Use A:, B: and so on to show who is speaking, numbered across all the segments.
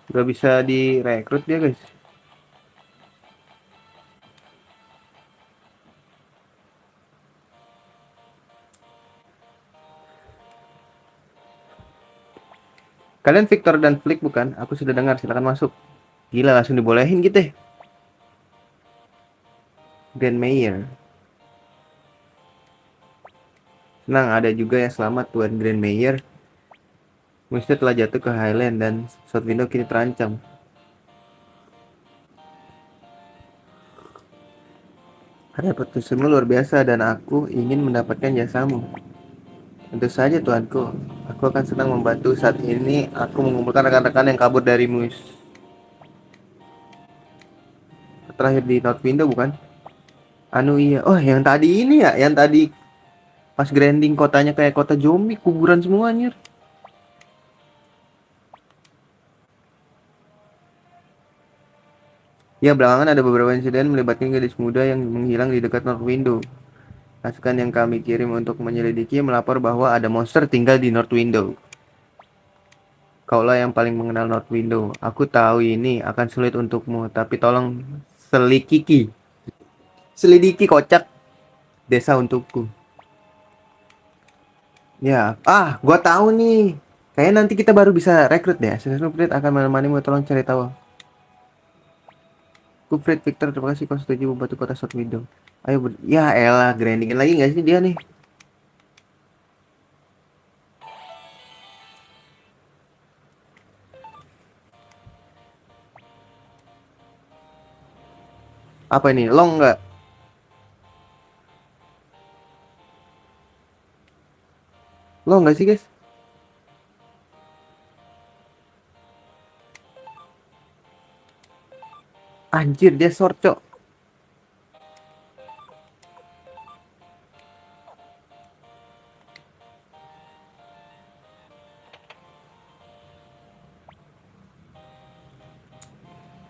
A: Gak bisa direkrut dia guys. Kalian Victor dan Flick bukan? Aku sudah dengar, silakan masuk. Gila, langsung dibolehin gitu ya. Grand Mayor. Senang ada juga yang selamat Tuan Grand Mayor. Musuh telah jatuh ke Highland dan South Window kini terancam. Reputusimu luar biasa dan aku ingin mendapatkan jasamu. Tentu saja tuanku. Aku akan senang membantu. Saat ini aku mengumpulkan rekan-rekan yang kabur dari Mus. Terakhir di North Window bukan? Anu iya. Oh, yang tadi ini ya, yang tadi pas grinding kotanya kayak kota zombie, kuburan semua anjir. Ya, belakangan ada beberapa insiden melibatkan gadis muda yang menghilang di dekat North Window. Pasukan yang kami kirim untuk menyelidiki melapor bahwa ada monster tinggal di North Window. Kaulah yang paling mengenal North Window. Aku tahu ini akan sulit untukmu, tapi tolong selidiki. Selidiki kocak desa untukku. Ya, gua tahu nih. Kayaknya nanti kita baru bisa rekrut deh. Assassin's Creed akan menemanimu, tolong cari tahu. Kufrit Victor, terima kasih kau setuju membantu kota South Window. Ayo, ya elah, grindingin lagi nggak sih dia nih? Apa ini? Long nggak? Long nggak sih guys? Anjir, dia short cok.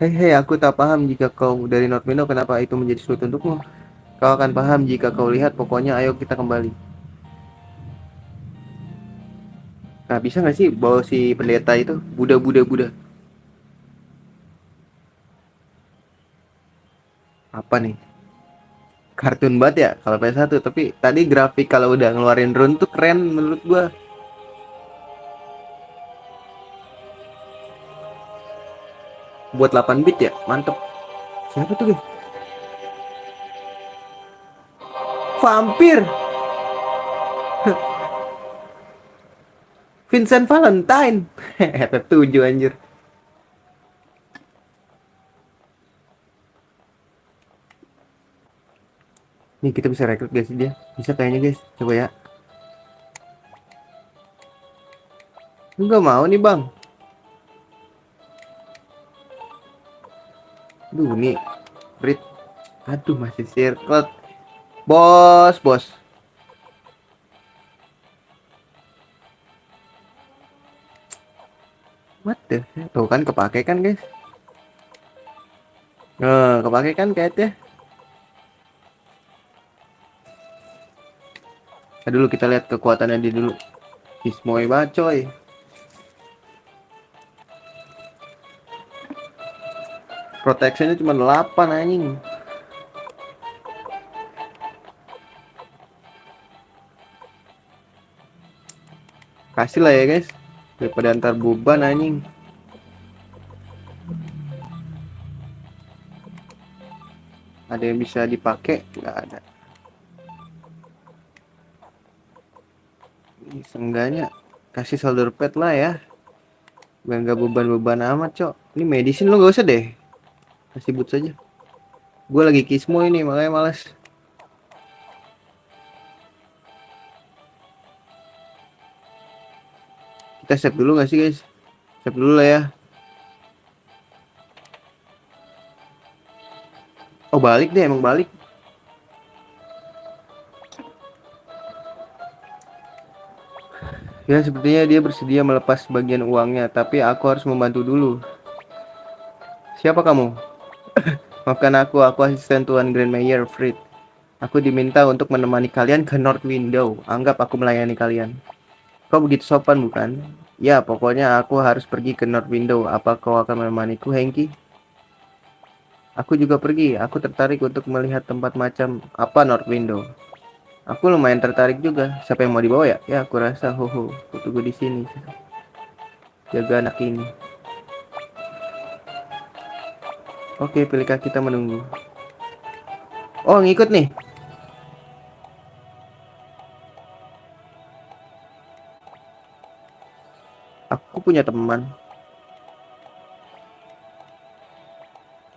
A: Hei, hei, aku tak paham jika kau dari North Window, kenapa itu menjadi sulit untukmu. Kau akan paham jika kau lihat, pokoknya ayo kita kembali. Nah, bisa nggak sih bawa si pendeta itu? Buddha, Buddha, Buddha. Apa nih? Kartun banget ya kalau PS1. Tapi tadi grafik kalau udah ngeluarin rune tuh keren menurut gua. Buat 8 bit ya, mantep. Siapa tuh guys? Vampir! Vincent Valentine. Tertuju anjir. Nih kita bisa rekrut guys dia. Bisa kayaknya guys. Coba ya. Enggak mau nih bang. Duh nih. Rit. Aduh masih circle. Bos, bos. What the hell? Tuh kan kepake kan guys. Kepake kan kayaknya. Nah, dulu kita lihat kekuatannya dia dulu. Ismoy banget coy. Protectionnya cuma 8 anjing. Kasih lah ya guys. Daripada antar beban anjing. Ada yang bisa dipakai? Nggak ada. Seenggaknya kasih shoulder pad lah ya. Biar nggak beban-beban amat cok. Ini medicine lo gak usah deh. Kasih boot saja. Gue lagi kismo ini makanya males. Kita save dulu gak sih guys? Save dulu lah ya. Oh balik deh, emang balik. Ya sepertinya dia bersedia melepas bagian uangnya. Tapi aku harus membantu dulu. Siapa kamu? Maafkan aku asisten Tuan Grand Mayor Fred. Aku diminta untuk menemani kalian ke North Window. Anggap aku melayani kalian. Kau begitu sopan bukan? Ya, pokoknya aku harus pergi ke North Window. Apa kau akan menemaniku, Hengki? Aku juga pergi. Aku tertarik untuk melihat tempat macam apa North Window. Aku lumayan tertarik juga. Siapa yang mau dibawa ya? Ya, aku rasa aku tunggu di sini. Jaga anak ini. Oke, pilihkah kita menunggu? Oh, ngikut nih. Aku punya teman.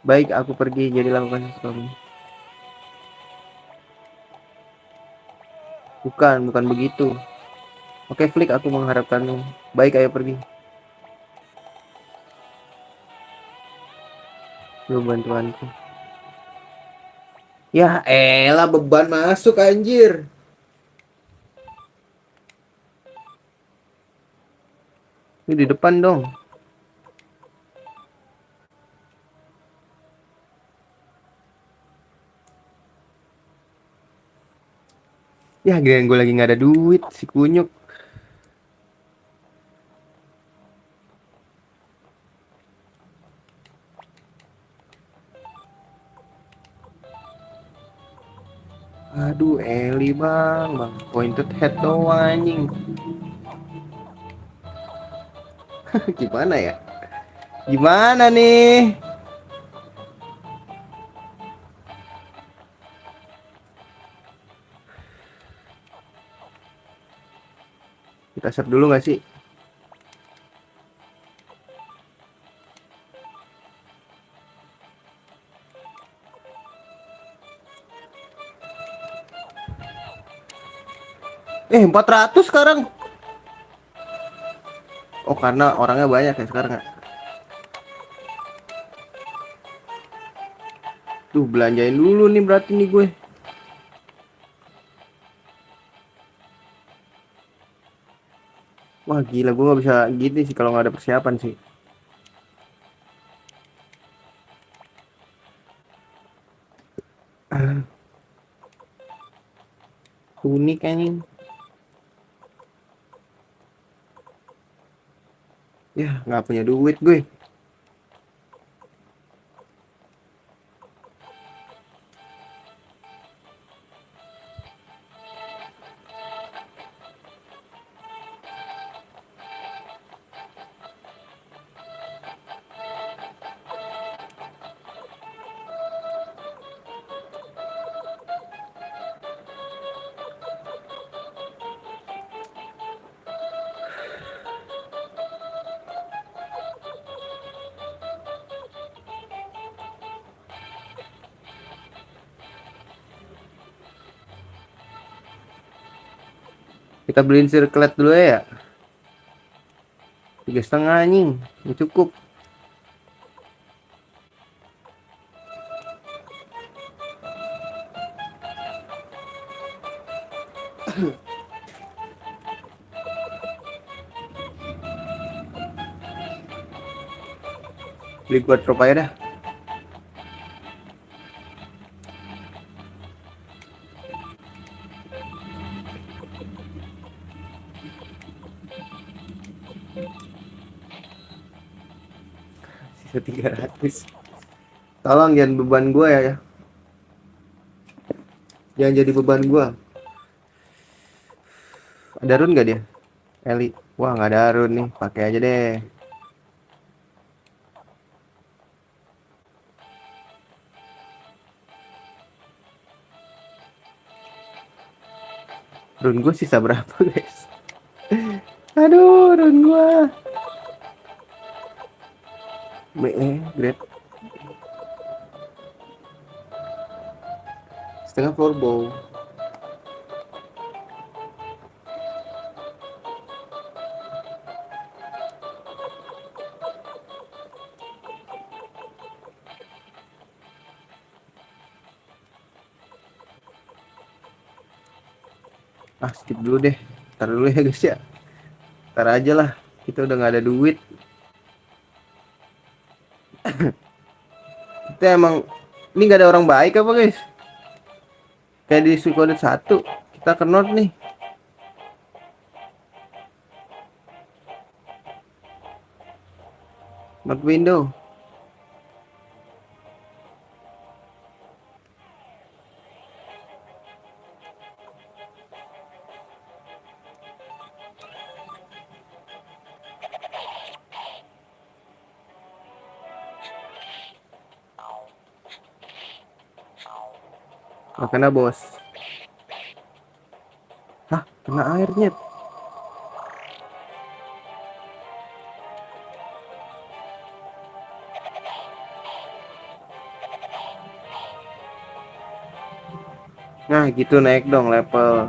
A: Baik, aku pergi. Jadi lakukan sesuatu. Bukan begitu. Oke, Flick, aku mengharapkanmu. Baik, ayo pergi. Lu bantuanku. Ya elah, beban masuk anjir. Ini di depan dong. Ya giliran gue lagi nggak ada duit si kunyuk. Aduh Eli bang pointed head doang anjing. Gimana ya? Gimana nih? Kita share dulu nggak sih? 400 sekarang. Oh karena orangnya banyak ya sekarang ya. Tuh belanjain dulu nih berarti nih gue. Wah gila gue nggak bisa gini sih kalau nggak ada persiapan sih. Unik anjing. Ya nggak punya duit gue. Kita beliin sirklet dulu ya. 3,5 anjing. Nggak cukup. Beli buat drop aja dah. Sisa 300. Tolong jangan beban gue ya. Jangan jadi beban gue. Ada run gak dia? Eli. Wah nggak ada run nih. Pakai aja deh. Run gue sisa berapa guys? Aduh run gue. Great. Setengah floorbow. Skip dulu deh. Ntar dulu ya guys ya. Ntar aja lah. Kita udah nggak ada duit. Kita emang ini nggak ada orang baik apa guys? Kayak di Suikoden 1 kita ke North nih. North window. Gak kena bos. Hah, kena airnya. Nah gitu naik dong level.